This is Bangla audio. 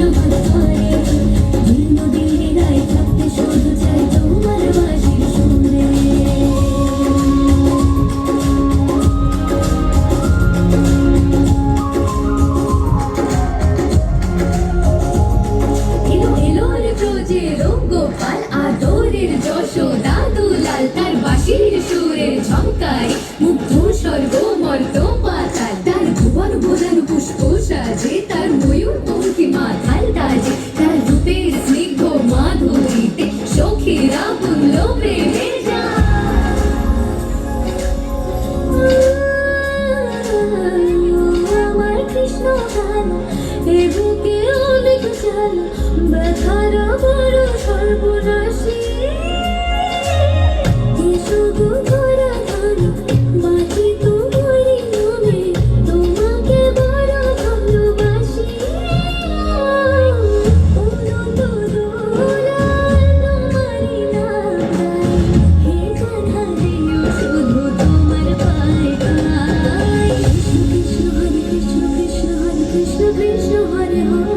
আমার ঘরে দিন গায়ে থাকতে শুধু চাই তোমার বাঁশির সুরে। এলো এলো রে ব্রজের গোপাল আদরের যশোদা দুলাল তার বাঁশির সুরের ঝংকারে মুগ্ধ স্বর্গ মর্ত পাতাল তার ভুবন ভোজন পুষ্প সাজে তার ময়ূর পঙ্খী মাথাল কাজে তার রূপের স্নিগ্ধ মাধুরীতে সখীরা পুল্ল প্রেমে আমার কৃষ্ণ গান এ বুকে অনেক চাল ব্যথার বড় সর্বনাশী শুধু ধরা ধরা বাঁচি তোমারই নামে তোমাকে বড় ভালোবাসি উড়ন্ত দোলায় তোমারই নাম গাই হে কাঁধা দিও শুধু তোমার পায়ে গাই কৃষ্ণ কৃষ্ণ হরে কৃষ্ণ কৃষ্ণ হরে কৃষ্ণ কৃষ্ণ হরে হরে